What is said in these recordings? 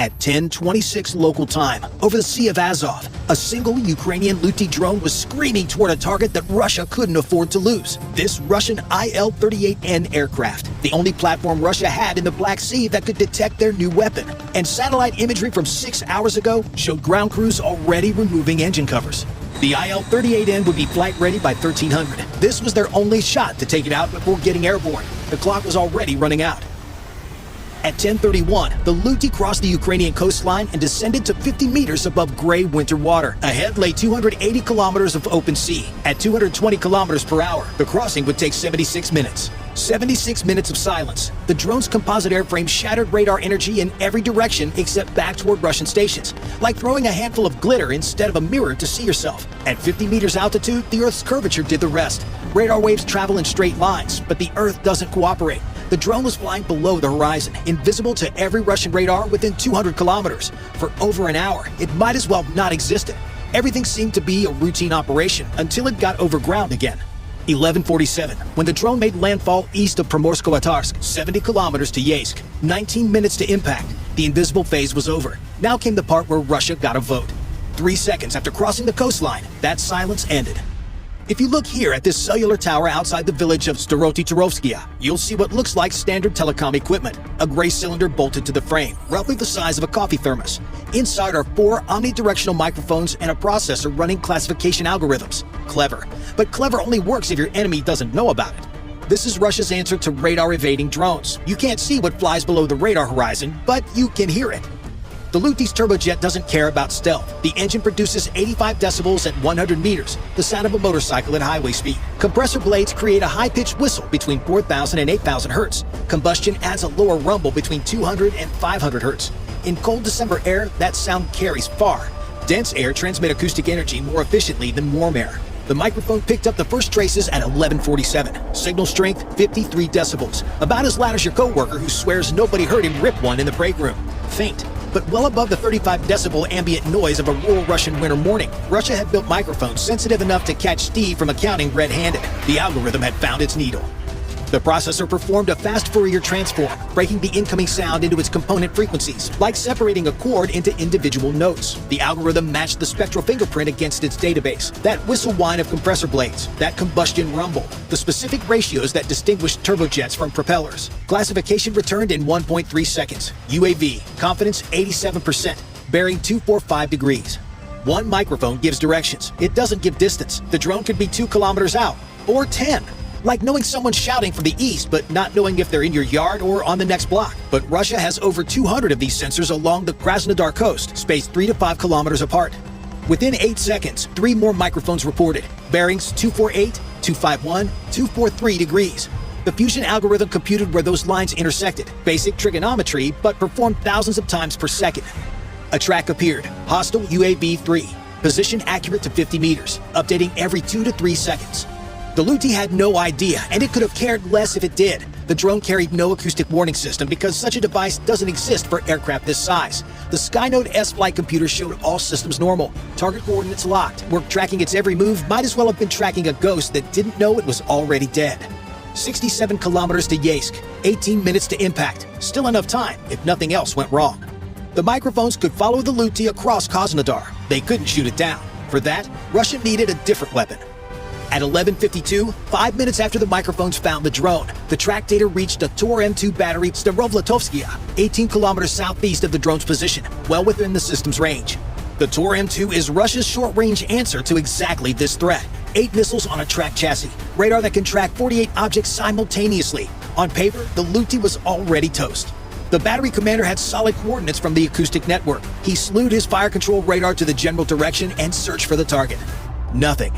At 10:26 local time, over the Sea of Azov, a single Ukrainian Luty drone was screaming toward a target that Russia couldn't afford to lose. This Russian Il-38N aircraft, the only platform Russia had in the Black Sea that could detect their new weapon. And satellite imagery from 6 hours ago showed ground crews already removing engine covers. The Il-38N would be flight ready by 1300. This was their only shot to take it out before getting airborne. The clock was already running out. At 10:31, the Luty crossed the Ukrainian coastline and descended to 50 meters above gray winter water. Ahead lay 280 kilometers of open sea. At 220 kilometers per hour, the crossing would take 76 minutes. 76 minutes of silence. The drone's composite airframe shattered radar energy in every direction except back toward Russian stations, like throwing a handful of glitter instead of a mirror to see yourself. At 50 meters altitude, the Earth's curvature did the rest. Radar waves travel in straight lines, but the Earth doesn't cooperate. The drone was flying below the horizon, invisible to every Russian radar within 200 kilometers. For over an hour, it might as well not existed. Everything seemed to be a routine operation until it got over ground again. 11:47, when the drone made landfall east of Primorsko-Atarsk, 70 kilometers to Yeysk. 19 minutes to impact. The invisible phase was over. Now came the part where Russia got a vote. 3 seconds after crossing the coastline, that silence ended. If you look here at this cellular tower outside the village of Staroti-Turovskia, you'll see what looks like standard telecom equipment. A gray cylinder bolted to the frame, roughly the size of a coffee thermos. Inside are 4 omnidirectional microphones and a processor running classification algorithms. Clever. But clever only works if your enemy doesn't know about it. This is Russia's answer to radar-evading drones. You can't see what flies below the radar horizon, but you can hear it. The Luty's turbojet doesn't care about stealth. The engine produces 85 decibels at 100 meters, the sound of a motorcycle at highway speed. Compressor blades create a high-pitched whistle between 4,000 and 8,000 hertz. Combustion adds a lower rumble between 200 and 500 hertz. In cold December air, that sound carries far. Dense air transmits acoustic energy more efficiently than warm air. The microphone picked up the first traces at 11:47. Signal strength 53 decibels, about as loud as your coworker who swears nobody heard him rip one in the break room. Faint, but well above the 35 decibel ambient noise of a rural Russian winter morning. Russia had built microphones sensitive enough to catch Steve from accounting red-handed. The algorithm had found its needle. The processor performed a fast Fourier transform, breaking the incoming sound into its component frequencies, like separating a chord into individual notes. The algorithm matched the spectral fingerprint against its database. That whistle whine of compressor blades, that combustion rumble, the specific ratios that distinguished turbojets from propellers. Classification returned in 1.3 seconds. UAV, confidence 87%, bearing 245 degrees. One microphone gives directions. It doesn't give distance. The drone could be 2 kilometers out, or 10. Like knowing someone's shouting from the east, but not knowing if they're in your yard or on the next block. But Russia has over 200 of these sensors along the Krasnodar coast, spaced 3 to 5 kilometers apart. Within 8 seconds, 3 more microphones reported. Bearings 248, 251, 243 degrees. The fusion algorithm computed where those lines intersected. Basic trigonometry, but performed thousands of times per second. A track appeared. Hostile UAV 3. Position accurate to 50 meters. Updating every 2 to 3 seconds. The Luty had no idea, and it could have cared less if it did. The drone carried no acoustic warning system because such a device doesn't exist for aircraft this size. The Skynote S flight computer showed all systems normal. Target coordinates locked. Work tracking its every move might as well have been tracking a ghost that didn't know it was already dead. 67 kilometers to Yeysk, 18 minutes to impact. Still enough time if nothing else went wrong. The microphones could follow the Luty across Krasnodar. They couldn't shoot it down. For that, Russia needed a different weapon. At 11:52, 5 minutes after the microphones found the drone, the track data reached a Tor M2 battery Starovlatovskia, 18 kilometers southeast of the drone's position, well within the system's range. The Tor M2 is Russia's short-range answer to exactly this threat. 8 missiles on a track chassis, radar that can track 48 objects simultaneously. On paper, the Luty was already toast. The battery commander had solid coordinates from the acoustic network. He slewed his fire control radar to the general direction and searched for the target. Nothing.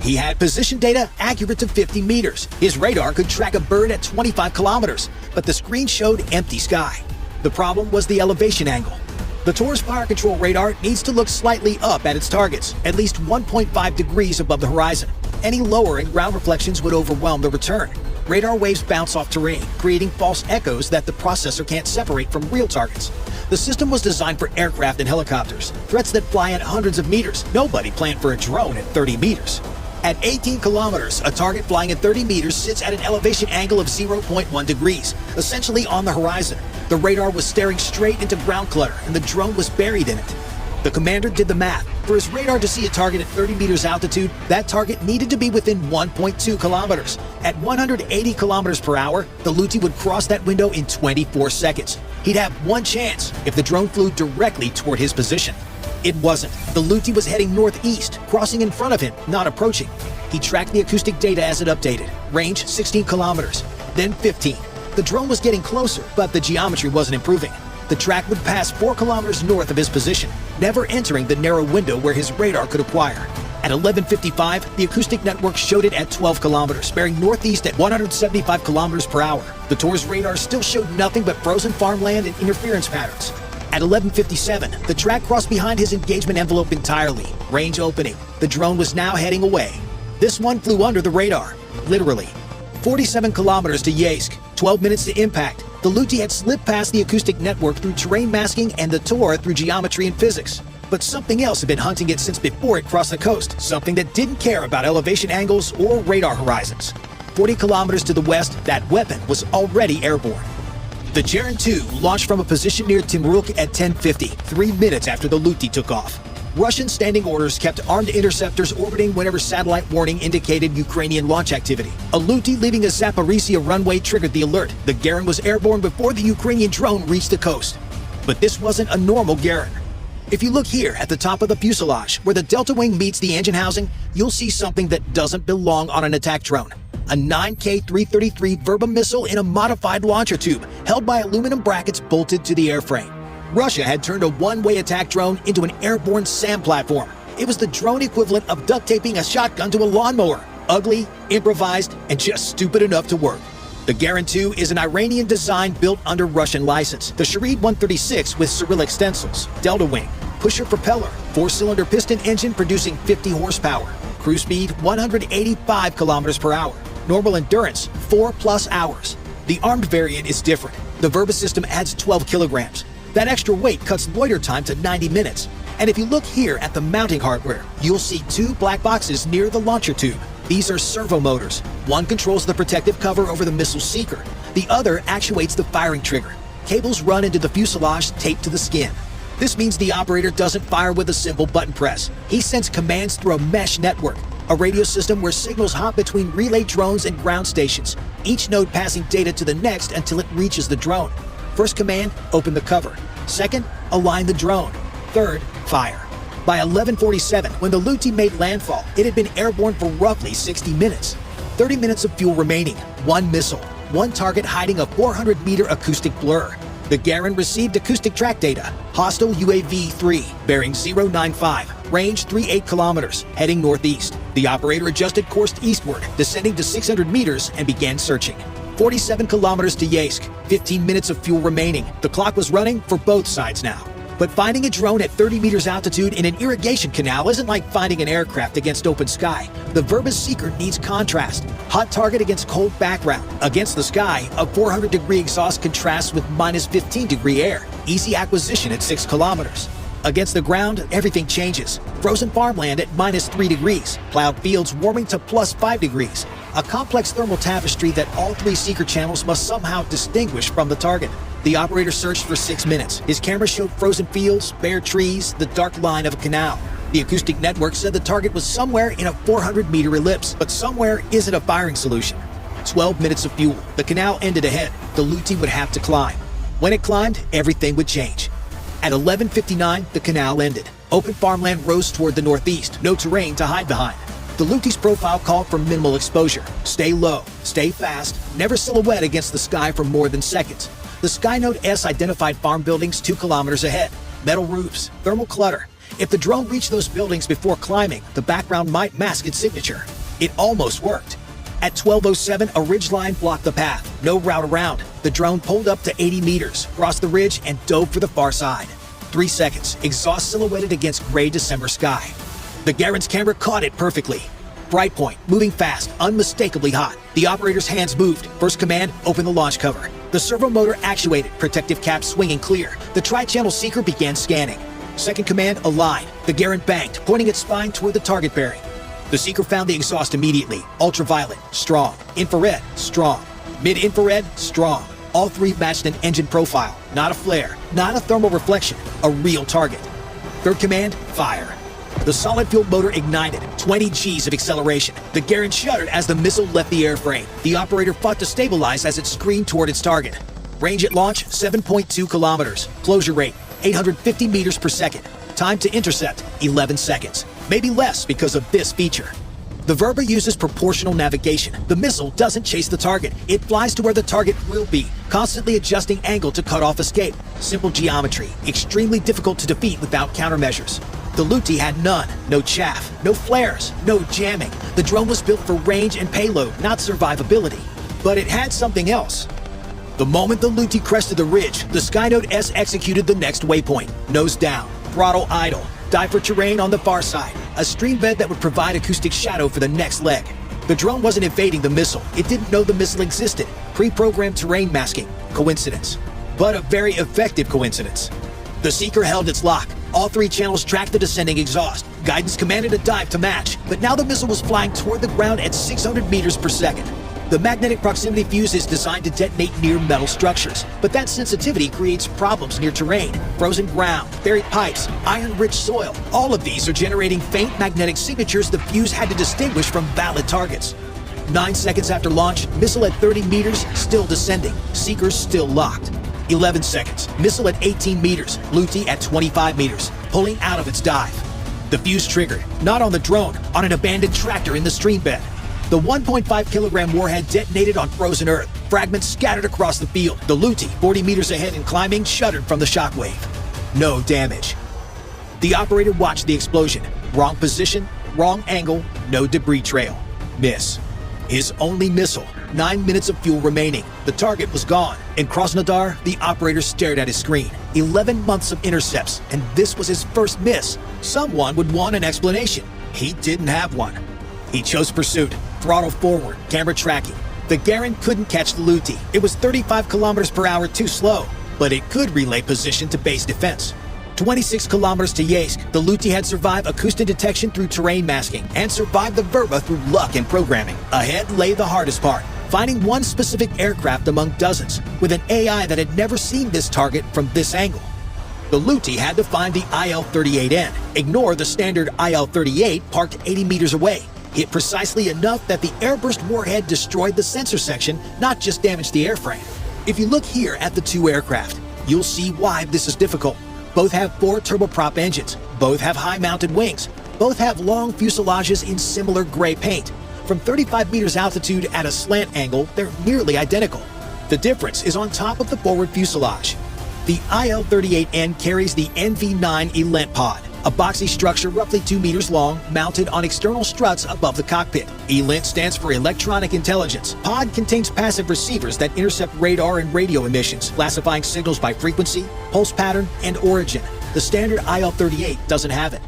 He had position data accurate to 50 meters. His radar could track a bird at 25 kilometers, but the screen showed empty sky. The problem was the elevation angle. The Tor's fire control radar needs to look slightly up at its targets, at least 1.5 degrees above the horizon. Any lower and ground reflections would overwhelm the return. Radar waves bounce off terrain, creating false echoes that the processor can't separate from real targets. The system was designed for aircraft and helicopters, threats that fly at hundreds of meters. Nobody planned for a drone at 30 meters. At 18 kilometers, a target flying at 30 meters sits at an elevation angle of 0.1 degrees, essentially on the horizon. The The radar was staring straight into ground clutter, and the drone was buried in it. The commander did the math. For his radar to see a target at 30 meters altitude, that target needed to be within 1.2 kilometers. At 180 kilometers per hour, the Luti would cross that window in 24 seconds. He'd have one chance if the drone flew directly toward his position. It wasn't. The Luti was heading northeast, crossing in front of him, not approaching. He tracked the acoustic data as it updated. Range 16 kilometers, then 15. The drone was getting closer, but the geometry wasn't improving. The track would pass 4 kilometers north of his position, never entering the narrow window where his radar could acquire. At 11:55, the acoustic network showed it at 12 kilometers, bearing northeast at 175 kilometers per hour. The Tor's radar still showed nothing but frozen farmland and interference patterns. At 11:57, the track crossed behind his engagement envelope entirely. Range opening. The drone was now heading away. This one flew under the radar, literally. 47 kilometers to Yeysk, 12 minutes to impact. The Luti had slipped past the acoustic network through terrain masking and the Tor through geometry and physics. But something else had been hunting it since before it crossed the coast, something that didn't care about elevation angles or radar horizons. 40 kilometers to the west, that weapon was already airborne. The Geran 2 launched from a position near Timruk at 10:50, 3 minutes after the Luti took off. Russian standing orders kept armed interceptors orbiting whenever satellite warning indicated Ukrainian launch activity. A Luti leaving a Zaporizhzhia runway triggered the alert. The Geran was airborne before the Ukrainian drone reached the coast. But this wasn't a normal Geran. If you look here at the top of the fuselage, where the delta wing meets the engine housing, you'll see something that doesn't belong on an attack drone. A 9K-333 Verba missile in a modified launcher tube, held by aluminum brackets bolted to the airframe. Russia had turned a one-way attack drone into an airborne SAM platform. It was the drone equivalent of duct taping a shotgun to a lawnmower. Ugly, improvised, and just stupid enough to work. The Geran 2 is an Iranian design built under Russian license. The Sharid 136 with Cyrillic stencils, delta wing, pusher propeller, 4-cylinder piston engine producing 50 horsepower, cruise speed 185 kilometers per hour, normal endurance 4+ hours. The armed variant is different. The Verba system adds 12 kilograms. That extra weight cuts loiter time to 90 minutes. And if you look here at the mounting hardware, you'll see 2 black boxes near the launcher tube. These are servo motors. One controls the protective cover over the missile seeker. The other actuates the firing trigger. Cables run into the fuselage taped to the skin. This means the operator doesn't fire with a simple button press. He sends commands through a mesh network, a radio system where signals hop between relay drones and ground stations, each node passing data to the next until it reaches the drone. First command, open the cover. Second, align the drone. Third, fire. By 11:47, when the Luti made landfall, it had been airborne for roughly 60 minutes. 30 minutes of fuel remaining, 1 missile, 1 target hiding a 400-meter acoustic blur. The Geran received acoustic track data. Hostile UAV-3, bearing 095, range 38 kilometers, heading northeast. The operator adjusted course eastward, descending to 600 meters and began searching. 47 kilometers to Yeysk, 15 minutes of fuel remaining. The clock was running for both sides now. But finding a drone at 30 meters altitude in an irrigation canal isn't like finding an aircraft against open sky. The Verba's seeker needs contrast. Hot target against cold background. Against the sky, a 400-degree exhaust contrasts with minus 15-degree air. Easy acquisition at 6 kilometers. Against the ground, everything changes. Frozen farmland at minus 3 degrees. Plowed fields warming to plus 5 degrees. A complex thermal tapestry that all 3 seeker channels must somehow distinguish from the target. The operator searched for 6 minutes. His camera showed frozen fields, bare trees, the dark line of a canal. The acoustic network said the target was somewhere in a 400-meter ellipse, but somewhere isn't a firing solution. 12 minutes of fuel. The canal ended ahead. The Luti would have to climb. When it climbed, everything would change. At 11:59, the canal ended. Open farmland rose toward the northeast, no terrain to hide behind. The Luti's profile called for minimal exposure. Stay low, stay fast, never silhouette against the sky for more than seconds. The Skynode S identified farm buildings 2 kilometers ahead. Metal roofs, thermal clutter. If the drone reached those buildings before climbing, the background might mask its signature. It almost worked. At 12:07, a ridgeline blocked the path. No route around. The drone pulled up to 80 meters, crossed the ridge, and dove for the far side. 3 seconds, exhaust silhouetted against gray December sky. The Geran's camera caught it perfectly. Bright point, moving fast, unmistakably hot. The operator's hands moved. First command, open the launch cover. The servo motor actuated, protective cap swinging clear. The tri-channel seeker began scanning. Second command, align. The Geran banked, pointing its spine toward the target bearing. The seeker found the exhaust immediately. Ultraviolet, strong. Infrared, strong. Mid-infrared, strong. All three matched an engine profile, not a flare, not a thermal reflection, a real target. Third command, fire. The solid fuel motor ignited, 20 Gs of acceleration. The Garand shuddered as the missile left the airframe. The operator fought to stabilize as it screamed toward its target. Range at launch, 7.2 kilometers. Closure rate, 850 meters per second. Time to intercept, 11 seconds. Maybe less because of this feature. The Verba uses proportional navigation. The missile doesn't chase the target. It flies to where the target will be, constantly adjusting angle to cut off escape. Simple geometry, extremely difficult to defeat without countermeasures. The Luti had none. No chaff, no flares, no jamming. The drone was built for range and payload, not survivability. But it had something else. The moment the Luti crested the ridge, the Skynote S executed the next waypoint. Nose down, throttle idle, dive for terrain on the far side, a stream bed that would provide acoustic shadow for the next leg. The drone wasn't evading the missile. It didn't know the missile existed. Pre-programmed terrain masking. Coincidence. But a very effective coincidence. The Seeker held its lock. All three channels tracked the descending exhaust. Guidance commanded a dive to match, but now the missile was flying toward the ground at 600 meters per second. The magnetic proximity fuse is designed to detonate near metal structures, but that sensitivity creates problems near terrain. Frozen ground, buried pipes, iron-rich soil. All of these are generating faint magnetic signatures the fuse had to distinguish from valid targets. 9 seconds after launch, missile at 30 meters, still descending. Seeker still locked. 11 seconds, missile at 18 meters, Luti at 25 meters, pulling out of its dive. The fuse triggered, not on the drone, on an abandoned tractor in the stream bed. The 1.5 kilogram warhead detonated on frozen earth. Fragments scattered across the field. The Luti, 40 meters ahead and climbing, shuddered from the shockwave. No damage. The operator watched the explosion. Wrong position, wrong angle, no debris trail. Miss. His only missile. 9 minutes of fuel remaining. The target was gone. In Krasnodar, the operator stared at his screen. 11 months of intercepts, and this was his first miss. Someone would want an explanation. He didn't have one. He chose pursuit. Throttle forward, camera tracking. The Garand couldn't catch the Luti. It was 35 kilometers per hour too slow, but it could relay position to base defense. 26 kilometers to Yeysk, the Luti had survived acoustic detection through terrain masking and survived the Verba through luck and programming. Ahead lay the hardest part, finding one specific aircraft among dozens with an AI that had never seen this target from this angle. The Luti had to find the IL-38N, ignore the standard IL-38 parked 80 meters away. Hit precisely enough that the airburst warhead destroyed the sensor section, not just damaged the airframe. If you look here at the two aircraft, you'll see why this is difficult. Both have 4 turboprop engines, both have high-mounted wings, both have long fuselages in similar gray paint. From 35 meters altitude at a slant angle, they're nearly identical. The difference is on top of the forward fuselage. The IL-38N carries the NV9 Elent pod, a boxy structure roughly 2 meters long, mounted on external struts above the cockpit. ELINT stands for Electronic Intelligence. Pod contains passive receivers that intercept radar and radio emissions, classifying signals by frequency, pulse pattern, and origin. The standard IL-38 doesn't have it.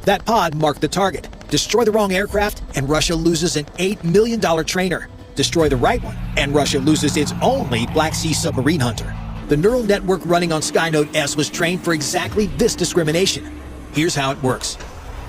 That pod marked the target. Destroy the wrong aircraft, and Russia loses an $8 million trainer. Destroy the right one, and Russia loses its only Black Sea submarine hunter. The neural network running on Skynote S was trained for exactly this discrimination. Here's how it works.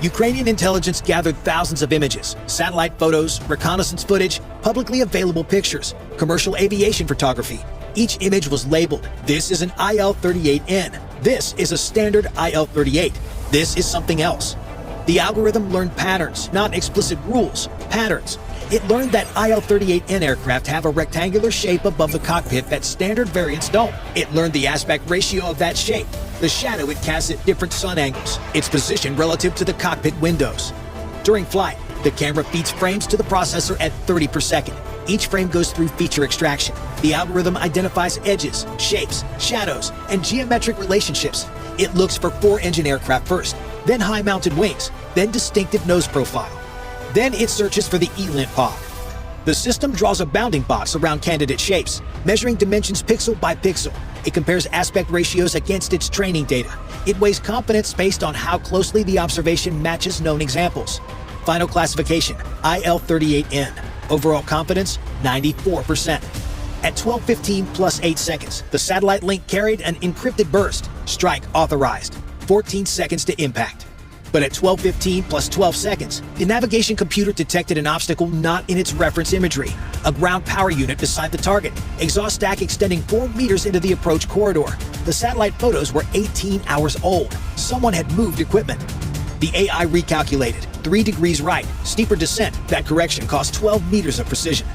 Ukrainian intelligence gathered thousands of images, satellite photos, reconnaissance footage, publicly available pictures, commercial aviation photography. Each image was labeled. This is an IL-38N. This is a standard IL-38. This is something else. The algorithm learned patterns, not explicit rules, patterns. It learned that IL-38N aircraft have a rectangular shape above the cockpit that standard variants don't. It learned the aspect ratio of that shape, the shadow it casts at different sun angles, its position relative to the cockpit windows. During flight, the camera feeds frames to the processor at 30 per second. Each frame goes through feature extraction. The algorithm identifies edges, shapes, shadows, and geometric relationships. It looks for 4-engine aircraft first, then high-mounted wings, then distinctive nose profile. Then it searches for the ELINT pod. The system draws a bounding box around candidate shapes, measuring dimensions pixel by pixel. It compares aspect ratios against its training data. It weighs confidence based on how closely the observation matches known examples. Final classification, IL-38N. Overall confidence, 94%. At 12:15 plus 8 seconds, the satellite link carried an encrypted burst. Strike authorized. 14 seconds to impact. But at 12:15 plus 12 seconds, the navigation computer detected an obstacle not in its reference imagery: a ground power unit beside the target, exhaust stack extending 4 meters into the approach corridor. The satellite photos were 18 hours old. Someone had moved equipment. The AI recalculated. 3 degrees right, steeper descent. That correction cost 12 meters of precision.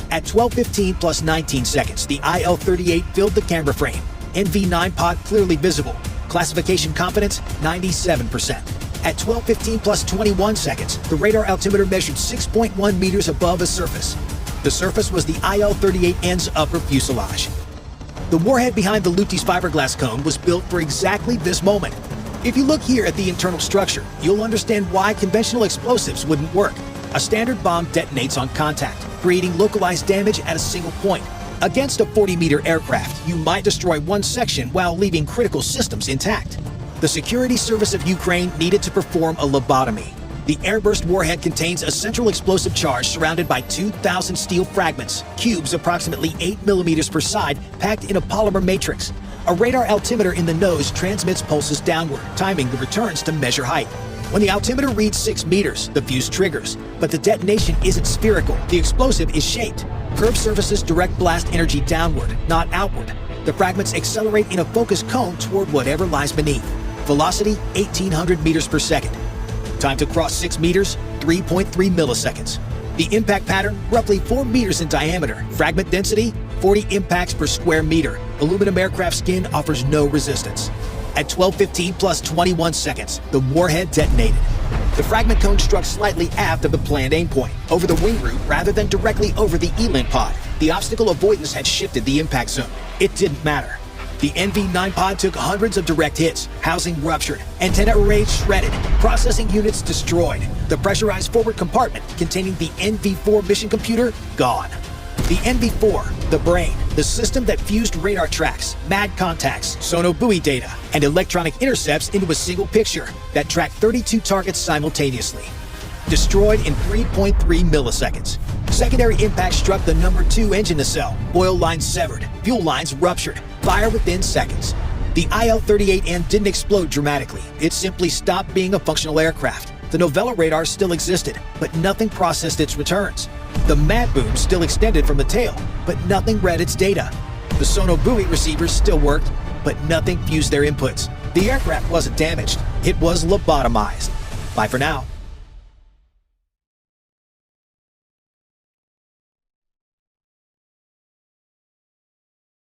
At 12:15 plus 19 seconds, the IL-38 filled the camera frame. NV9 pod clearly visible. Classification confidence, 97%. At 12:15 plus 21 seconds, the radar altimeter measured 6.1 meters above the surface. The surface was the IL-38N's upper fuselage. The warhead behind the Luti's fiberglass cone was built for exactly this moment. If you look here at the internal structure, you'll understand why conventional explosives wouldn't work. A standard bomb detonates on contact, creating localized damage at a single point. Against a 40-meter aircraft, you might destroy one section while leaving critical systems intact. The security service of Ukraine needed to perform a lobotomy. The airburst warhead contains a central explosive charge surrounded by 2,000 steel fragments, cubes approximately 8 millimeters per side, packed in a polymer matrix. A radar altimeter in the nose transmits pulses downward, timing the returns to measure height. When the altimeter reads 6 meters, the fuse triggers. But the detonation isn't spherical. The explosive is shaped. Curved surfaces direct blast energy downward, not outward. The fragments accelerate in a focused cone toward whatever lies beneath. Velocity, 1,800 meters per second. Time to cross 6 meters, 3.3 milliseconds. The impact pattern, roughly 4 meters in diameter. Fragment density, 40 impacts per square meter. Aluminum aircraft skin offers no resistance. At 12:15 plus 21 seconds, the warhead detonated. The fragment cone struck slightly aft of the planned aim point, over the wing root rather than directly over the ELINT pod. The obstacle avoidance had shifted the impact zone. It didn't matter. The NV9 pod took hundreds of direct hits, housing ruptured, antenna arrays shredded, processing units destroyed. The pressurized forward compartment containing the NV4 mission computer, gone. The NV4, the brain, the system that fused radar tracks, MAD contacts, sonobuoy data, and electronic intercepts into a single picture that tracked 32 targets simultaneously. Destroyed in 3.3 milliseconds. Secondary impact struck the number 2 engine nacelle, oil lines severed, fuel lines ruptured, fire within seconds. The IL-38N didn't explode dramatically. It simply stopped being a functional aircraft. The Novella radar still existed, but nothing processed its returns. The MAD boom still extended from the tail, but nothing read its data. The sonobuoy receivers still worked, but nothing fused their inputs. The aircraft wasn't damaged. It was lobotomized. Bye for now.